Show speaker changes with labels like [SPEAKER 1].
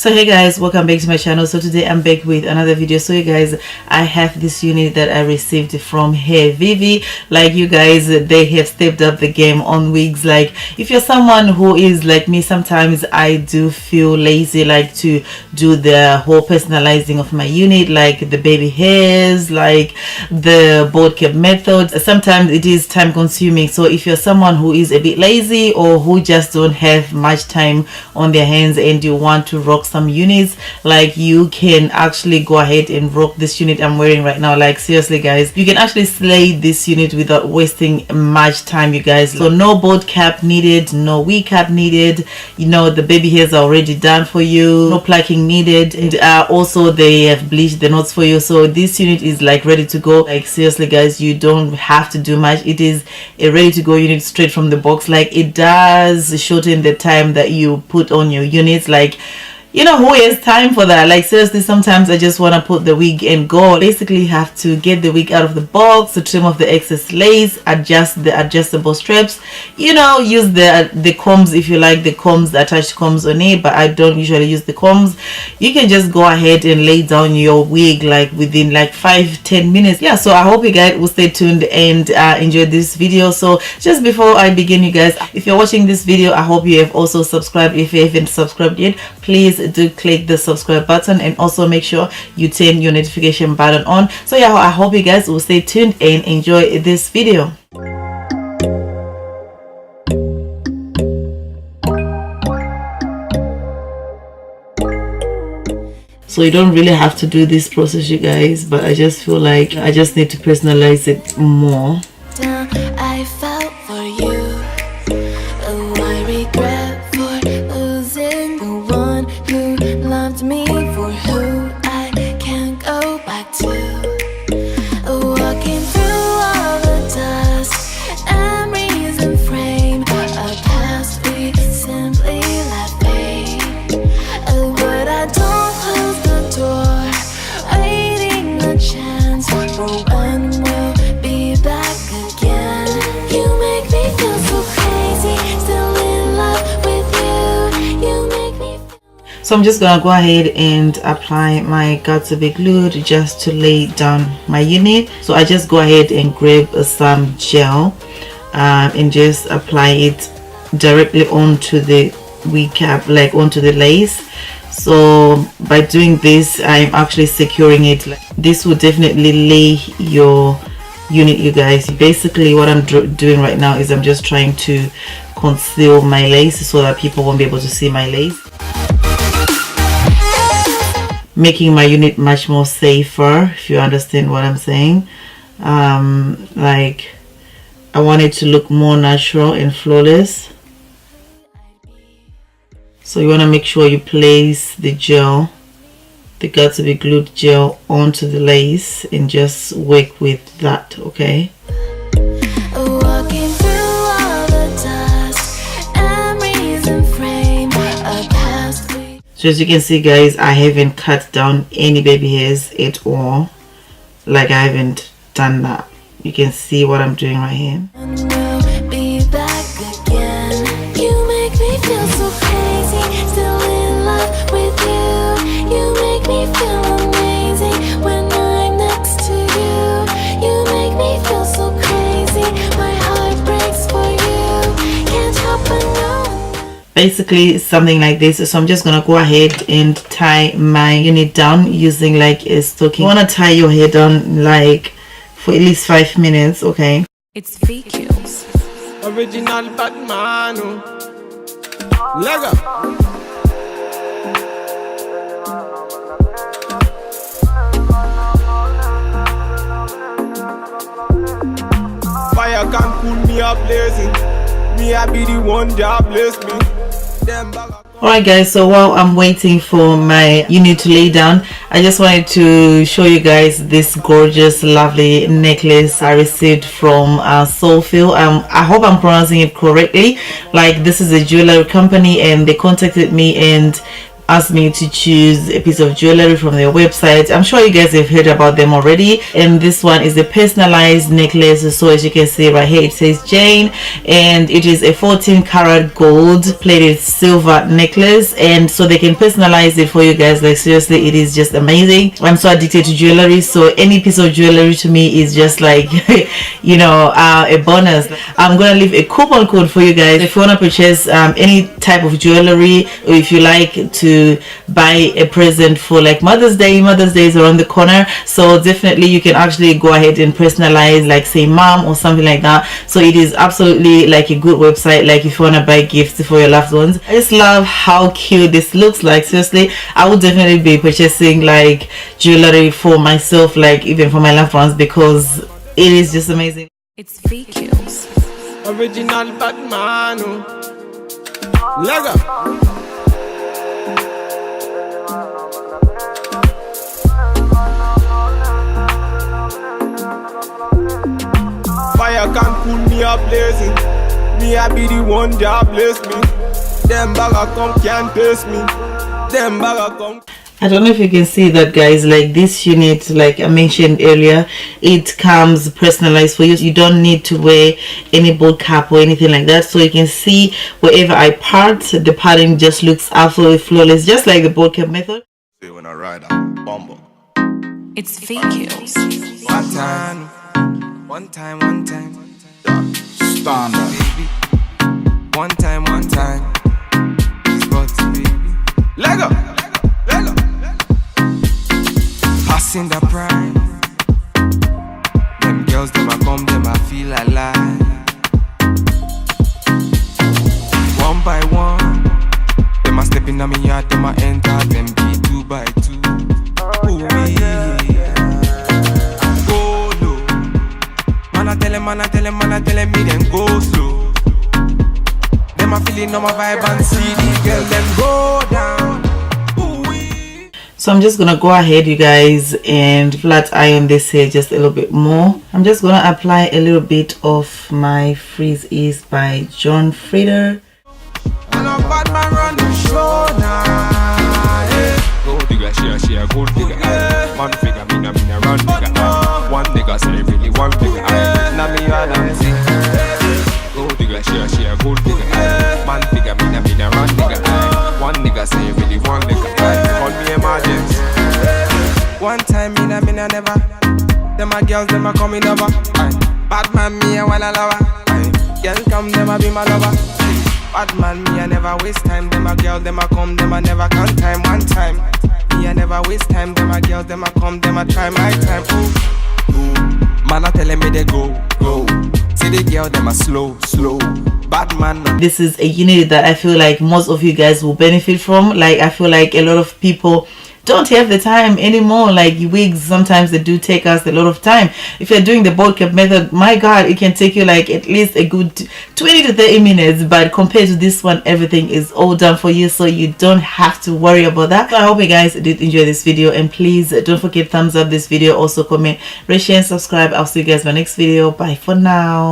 [SPEAKER 1] So hey guys, welcome back to my channel. So today I'm back with another video. So you guys, I have this unit that I received from Hairvivi. Like you guys, they have stepped up the game on wigs. Like if you're someone who is like me, sometimes I do feel lazy like to do the whole personalizing of my unit, like the baby hairs, like the board cap method. Sometimes it is time consuming. So if you're someone who is a bit lazy or who just don't have much time on their hands and you want to rock some units, like you can actually go ahead and rock this unit I'm wearing right now. Like seriously guys, you can actually slay this unit without wasting much time, you guys. So no board cap needed, no wig cap needed, you know, the baby hairs are already done for you, no plucking needed, and also they have bleached the knots for you. So this unit is like ready to go. Like seriously guys, you don't have to do much. It is a ready to go unit straight from the box. Like it does shorten the time that you put on your units. Like, you know, who has time for that? Like seriously, sometimes I just want to put the wig and go. Basically have to get the wig out of the box, to trim off the excess lace, adjust the adjustable straps, you know, use the combs if you like the combs, the attached combs on it, but I don't usually use the combs. You can just go ahead and lay down your wig like within like 5-10 minutes. Yeah, so I hope you guys will stay tuned and enjoy this video. So just before I begin, you guys, if you're watching this video, I hope you have also subscribed. If you haven't subscribed yet, please do click the subscribe button and also make sure you turn your notification button on. So yeah, I hope you guys will stay tuned and enjoy this video. So you don't really have to do this process, you guys, but I just feel like I just need to personalize it more.
[SPEAKER 2] I felt for you. Oh, I regret for losing the one who loved me for who I can't go back to. Walking through all the dust, memories and frame, a past we simply let fade. But I don't close the door, waiting a chance for when we'll be back again. You make me feel so crazy, still in love with you. You make me feel.
[SPEAKER 1] So I'm just gonna go ahead and apply my Got2b glue just to lay down my unit. So I just go ahead and grab some gel and just apply it directly onto the wig cap, like onto the lace. So by doing this, I'm actually securing it. This will definitely lay your unit, you guys. Basically what I'm doing right now is I'm just trying to conceal my lace so that people won't be able to see my lace, making my unit much more safer, if you understand what I'm saying. Like I want it to look more natural and flawless. So you want to make sure you place the gel, the Got2b glued gel, onto the lace and just work with that, okay?
[SPEAKER 2] Walking through all the dust, memories and frame, a past we.
[SPEAKER 1] So as you can see guys, I haven't cut down any baby hairs at all. Like I haven't done that. You can see what I'm doing right here.
[SPEAKER 2] And we'll be back again. You make me feel so crazy, still in love with you. You make me feel amazing when I'm next to you. You make me feel so crazy, my heart breaks for you. Can't help but know.
[SPEAKER 1] Basically something like this. So I'm just gonna go ahead and tie my unit down using like a stocking. You want to tie your hair down like for at least 5 minutes, okay?
[SPEAKER 3] It's VQs.
[SPEAKER 4] Original Batman. Lego. Fire can cool me up blazing. Me I be the one that bless me. Them bag.
[SPEAKER 1] Alright guys, so while I'm waiting for my unit to lay down, I just wanted to show you guys this gorgeous lovely necklace I received from Soulfeel. I hope I'm pronouncing it correctly. Like this is a jewelry company and they contacted me and asked me to choose a piece of jewelry from their website. I'm sure you guys have heard about them already, and this one is a personalized necklace. So as you can see right here, it says Jane, and it is a 14 karat gold plated silver necklace, and so they can personalize it for you guys. Like seriously, it is just amazing. I'm so addicted to jewelry, so any piece of jewelry to me is just like you know, a bonus. I'm gonna leave a coupon code for you guys if you want to purchase any type of jewelry, or if you like to buy a present for like Mother's Day. Mother's Day is around the corner, so definitely you can actually go ahead and personalize, like say mom or something like that. So it is absolutely like a good website, like if you want to buy gifts for your loved ones. I just love how cute this looks. Like seriously, I would definitely be purchasing like jewelry for myself, like even for my loved ones, because it is just amazing.
[SPEAKER 2] It's VQs.
[SPEAKER 4] Original Batman. Lego. Fire can cool me up blazing. Me I be the one that bless me. Them bagger come can't taste me. Them bagger come.
[SPEAKER 1] I don't know if you can see that, guys. Like this unit, like I mentioned earlier, it comes personalized for you. You don't need to wear any bold cap or anything like that. So you can see wherever I part, the pattern just looks absolutely flawless, just like the bold cap method.
[SPEAKER 4] When I ride a bumble.
[SPEAKER 2] It's VQs.
[SPEAKER 4] One time. Standard. Baby. One time. Spot baby. Lego. Passing the prime. Them girls, them a come, them a feel alive. One by one, them a step in on me yard, them a enter, them be 2 by 2. Ooh, yeah. Go low. Man a tell them me them go slow. Them a feeling on my vibe and see the girl, them go down.
[SPEAKER 1] So I'm just gonna go ahead, you guys, and flat iron this hair just a little bit more. I'm just gonna apply a little bit of my Freeze Ease by John Frieder.
[SPEAKER 4] Gold digger, she a gold digger. Man figure, me na run digger. One nigga say really one digger. Na me a dancing. Gold digger, she a gold digger. Man figure, me na run digger. One nigga say really one nigga. Call me emergency. One time me na never. Them a girls, them a coming over. Bad man me a wanna lover. Girl come, them a be my lover. Bad man me a never waste time. Them a girl, them a come, them a never count time. One time me a never waste time. Them a girls, them a come, them a try my time. Ooh. Man a telling me they go. See the girl, them a slow. Bad man.
[SPEAKER 1] This is a unit that I feel like most of you guys will benefit from. Like I feel like a lot of people don't have the time anymore. Like wigs, sometimes they do take us a lot of time. If you're doing the bold cap method, my god, it can take you like at least a good 20 to 30 minutes, but compared to this one, everything is all done for you, so you don't have to worry about that. So I hope you guys did enjoy this video, and please don't forget thumbs up this video, also comment, rate, share and subscribe. I'll see you guys in my next video. Bye for now.